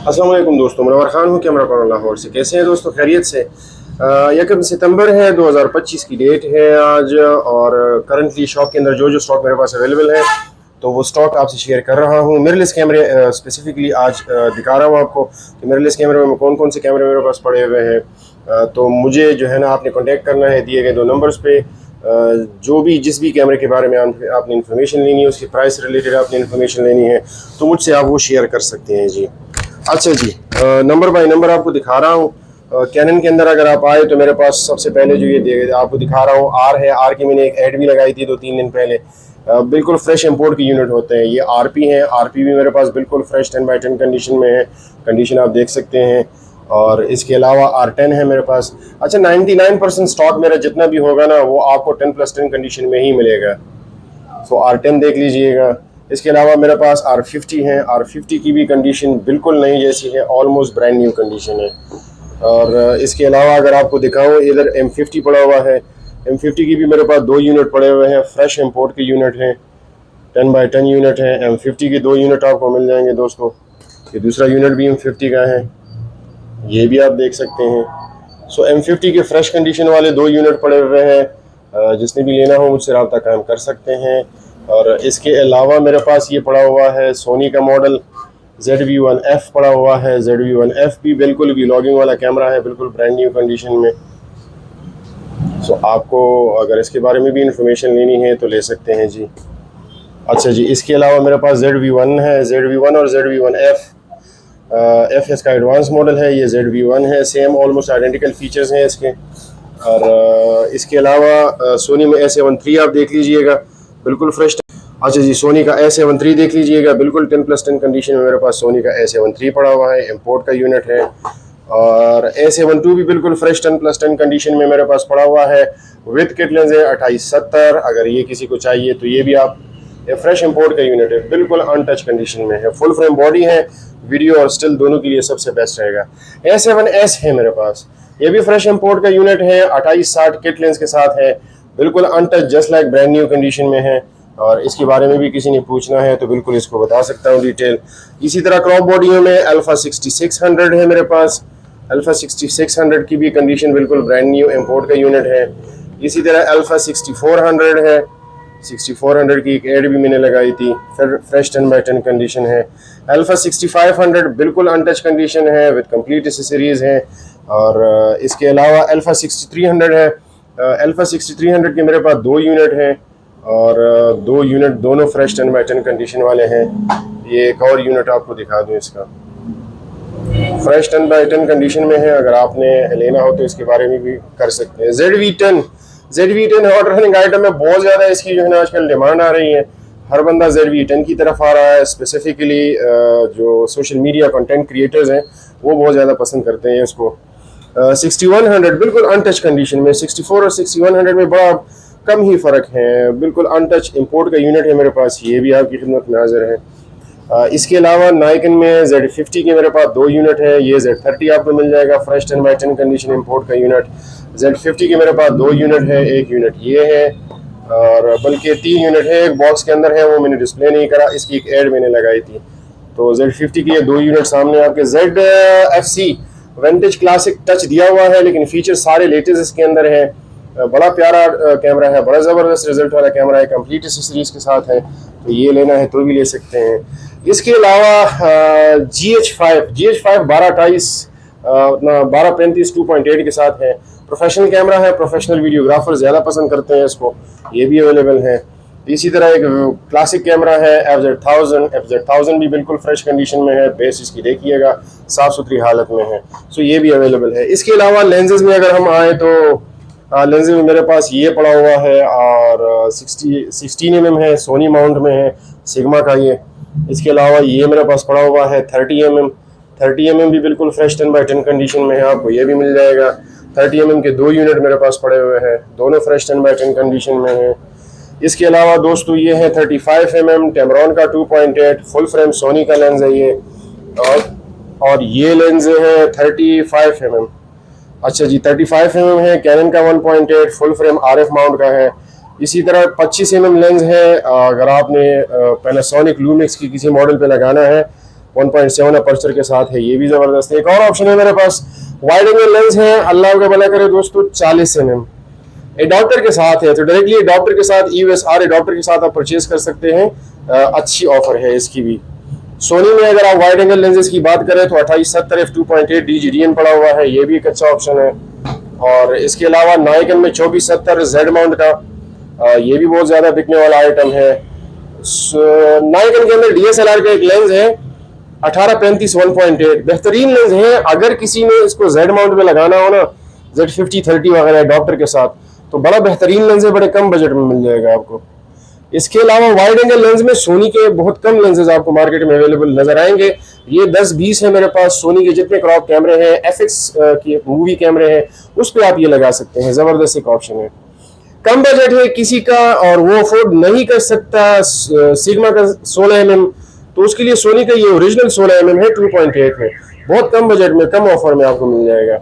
अस्सलाम वालेकुम दोस्तों, मुनव्वर खान हूँ कैमरा पर्सन लाहौर से। कैसे हैं दोस्तों? खैरियत से। 1 सितंबर है, 2025 की डेट है आज। और करंटली शॉप के अंदर जो स्टॉक मेरे पास अवेलेबल है तो वो स्टॉक आपसे शेयर कर रहा हूँ। मिररलेस कैमरे स्पेसिफिकली आज दिखा रहा हूँ आपको कि मिररलेस कैमरे में कौन कौन से कैमरे मेरे पास पड़े हुए हैं। तो मुझे जो है ना आपने कॉन्टेक्ट करना है दिए गए 2 नंबर्स पे। जो भी जिस भी कैमरे के बारे में आपने इन्फॉर्मेशन लेनी है, उसकी प्राइस रिलेटेड आपने इन्फॉर्मेशन लेनी है तो मुझसे आप वो शेयर कर सकते हैं जी। अच्छा जी, नंबर बाय नंबर आपको दिखा रहा हूँ। कैनन के अंदर अगर आप आए तो मेरे पास सबसे पहले जो ये आपको दिखा रहा हूँ आर है। आर की मैंने एक ऐड भी लगाई थी 2-3 दिन पहले। बिल्कुल फ्रेश इंपोर्ट के यूनिट होते हैं ये। आरपी हैं, आरपी भी मेरे पास बिल्कुल फ्रेश 10x10 कंडीशन में है। कंडीशन आप देख सकते हैं। और इसके अलावा R10 है मेरे पास। अच्छा, 99% स्टॉक मेरा जितना भी होगा ना वो आपको 10+10 कंडीशन में ही मिलेगा। सो R10 देख लीजिएगा। इसके अलावा मेरे पास R50 है। R50 की भी कंडीशन बिल्कुल नई जैसी है, ऑलमोस्ट ब्रांड न्यू कंडीशन है। और इसके अलावा अगर आपको दिखाऊं, इधर M50 पड़ा हुआ है। M50 की भी मेरे पास 2 यूनिट पड़े हुए हैं, फ्रेश इंपोर्ट के यूनिट हैं, 10x10 यूनिट है। M50 के 2 यूनिट आपको मिल जाएंगे दोस्तों। ये दूसरा यूनिट भी M50 का है, ये भी आप देख सकते हैं। सो M50 के फ्रेश कंडीशन वाले 2 यूनिट पड़े हुए हैं। जिसने भी लेना हो मुझसे रब्ता कायम कर सकते हैं। और इसके अलावा मेरे पास ये पड़ा हुआ है सोनी का मॉडल ZV-1F पड़ा हुआ है। ZV-1F भी बिल्कुल व्लॉगिंग वाला कैमरा है, बिल्कुल ब्रांड न्यू कंडीशन में। सो आपको अगर इसके बारे में भी इंफॉर्मेशन लेनी है तो ले सकते हैं जी। अच्छा जी, इसके अलावा मेरे पास ZV-1 है। ZV-1 और ZV-1F F इसका एडवांस मॉडल है, ये ZV-1 है। सेम ऑलमोस्ट आइडेंटिकल फीचर्स हैं इसके। और इसके अलावा सोनी में A7III आप देख लीजिएगा, बिल्कुल फ्रेश। अच्छा जी, सोनी का A7III देख लीजिएगा, बिल्कुल 10+10 कंडीशन में मेरे पास सोनी का A7III पड़ा हुआ है, इंपोर्ट का यूनिट है। और A7II भी बिल्कुल फ्रेश 10+10 कंडीशन में मेरे पास पड़ा हुआ है। विद किट लेंस है 2870। अगर ये किसी को चाहिए तो ये भी आप, ये फ्रेश इंपोर्ट का यूनिट है, बिल्कुल अनटच कंडीशन में है। फुल फ्रेम बॉडी है, वीडियो और स्टिल दोनों के लिए सबसे बेस्ट रहेगा। A7S है मेरे पास, ये भी फ्रेश इंपोर्ट का यूनिट है, 2860 किट लेंस के साथ है, बिल्कुल untouch just like brand new condition में है। और इसके बारे में भी किसी ने पूछना है तो बिल्कुल इसको बता सकता हूँ डिटेल। इसी तरह क्रॉप बॉडियों में अल्फा 6600 है मेरे पास। अल्फा 6600 की भी कंडीशन बिल्कुल ब्रांड न्यू इंपोर्ट का यूनिट है। इसी तरह अल्फा 6400 है। 6400 की एक एड भी मैंने लगाई थी, फिर फ्रेश 10x10 कंडीशन है। अल्फा 6500 बिल्कुल अनटच कंडीशन है, विद कंप्लीट एसेसरीज है। और इसके अलावा अल्फा 6300 है। अल्फा 6300 के मेरे पास 2 यूनिट हैं और 2 यूनिट दोनों फ्रेश 10x10 कंडीशन वाले हैं। ये एक और यूनिट आपको दिखा दूँ, इसका फ्रेश 10x10 कंडीशन में है। अगर आपने लेना हो तो इसके बारे में भी कर सकते हैं। ZV-10 हॉट रनिंग आइटम में बहुत ज़्यादा इसकी जो है ना आजकल डिमांड आ रही है। हर बंदा ZV-10 की तरफ आ रहा है। स्पेसिफिकली जो सोशल मीडिया कंटेंट क्रिएटर्स हैं वो बहुत ज़्यादा पसंद करते हैं इसको। 6100 बिल्कुल अनटच कंडीशन में, 64 और 6100 में बड़ा कम ही फ़र्क है, बिल्कुल अनटच इंपोर्ट का यूनिट है मेरे पास, ये भी आपकी खिदमत में हाजिर है। इसके अलावा नाइकन में Z50 के मेरे पास 2 यूनिट है। ये Z30 आपको मिल जाएगा, फ्रेश 10x10 कंडीशन इंपोर्ट का यूनिट। Z50 के मेरे पास 2 यूनिट है, एक यूनिट ये है और बल्कि 3 यूनिट है, एक बॉक्स के अंदर है, वो मैंने डिस्प्ले नहीं करा, इसकी एक एड मैंने लगाई थी। तो Z50 की ये 2 यूनिट सामने आपके। ZFC विंटेज क्लासिक टच दिया हुआ है लेकिन फीचर सारे लेटेस्ट इसके अंदर है। बड़ा प्यारा कैमरा है, बड़ा ज़बरदस्त रिजल्ट वाला कैमरा है, कंप्लीट एसेसरीज के साथ है, तो ये लेना है तो भी ले सकते हैं। इसके अलावा GH5 1228 अपना 1235 2.8 के साथ है। प्रोफेशनल कैमरा है, प्रोफेशनल वीडियोग्राफर ज़्यादा पसंद करते हैं इसको, ये भी अवेलेबल है। इसी तरह एक क्लासिक कैमरा है FZ1000 भी बिल्कुल फ्रेश कंडीशन में है, बेस इसकी देखिएगा साफ़ सुथरी हालत में है, सो ये भी अवेलेबल है। इसके अलावा लेंसेज में अगर हम आए तो लेंसेज में मेरे पास ये पड़ा हुआ है और 16 mm है, सोनी माउंट में है, सिग्मा का ये। इसके अलावा ये मेरे पास पड़ा हुआ है 30 mm भी बिल्कुल फ्रेश 10x10 कंडीशन में है, आपको ये भी मिल जाएगा। 30 mm के 2 यूनिट मेरे पास पड़े हुए हैं, दोनों फ्रेश 10x10 कंडीशन में है। इसके अलावा दोस्तों ये है 35 mm टेमरॉन का 2.8 फुल फ्रेम सोनी का लेंस है ये। और ये लेंस है 35 mm। अच्छा जी, 35 mm है, कैनन का 1.8 फुल फ्रेम RF माउंट का है। इसी तरह 25 mm लेंस है, अगर आपने पैनासोनिक लूमिक्स की किसी मॉडल पे लगाना है 1.7 अपर्चर के साथ है, ये भी ज़बरदस्त है। एक और ऑप्शन है मेरे पास, वाइड एंगल लेंस है, अल्लाह का भला करे दोस्तों, 40 mm एडाप्टर के साथ है। तो डायरेक्टली एडाप्टर के साथ, EOS-R एडाप्टर के साथ आप परचेज कर सकते हैं। अच्छी ऑफर है इसकी भी। सोनी में अगर आप वाइड एंगल लेंसेज की बात करें तो 2870 f2.8 DGDN पड़ा हुआ है, ये भी एक अच्छा ऑप्शन है। और इसके अलावा नाइकन में 2470 Z माउंट का, ये भी बहुत ज़्यादा बिकने वाला आइटम है। नाइकन के अंदर DSLR का एक लेंस है 1835 1.8, बेहतरीन लेंस है। अगर किसी ने इसको Z माउंट में लगाना हो ना, Z50-30 वगैरह डॉक्टर के साथ, तो बड़ा बेहतरीन लेंस है, बड़े कम बजट में मिल जाएगा आपको। इसके अलावा वाइड एंगल लेंस में सोनी के बहुत कम लेंसेज आपको मार्केट में अवेलेबल नजर आएंगे। ये 10-20 है मेरे पास। सोनी के जितने क्रॉप कैमरे हैं, FX की मूवी कैमरे हैं, उस पर आप ये लगा सकते हैं। जबरदस्त एक ऑप्शन है। कम बजट है किसी का और वो अफोर्ड नहीं कर सकता सिग्मा का 16 mm, तो उसके लिए सोनी का ये ओरिजिनल 16 mm है 2.8 में, बहुत कम बजट में, कम ऑफर में आपको मिल जाएगा।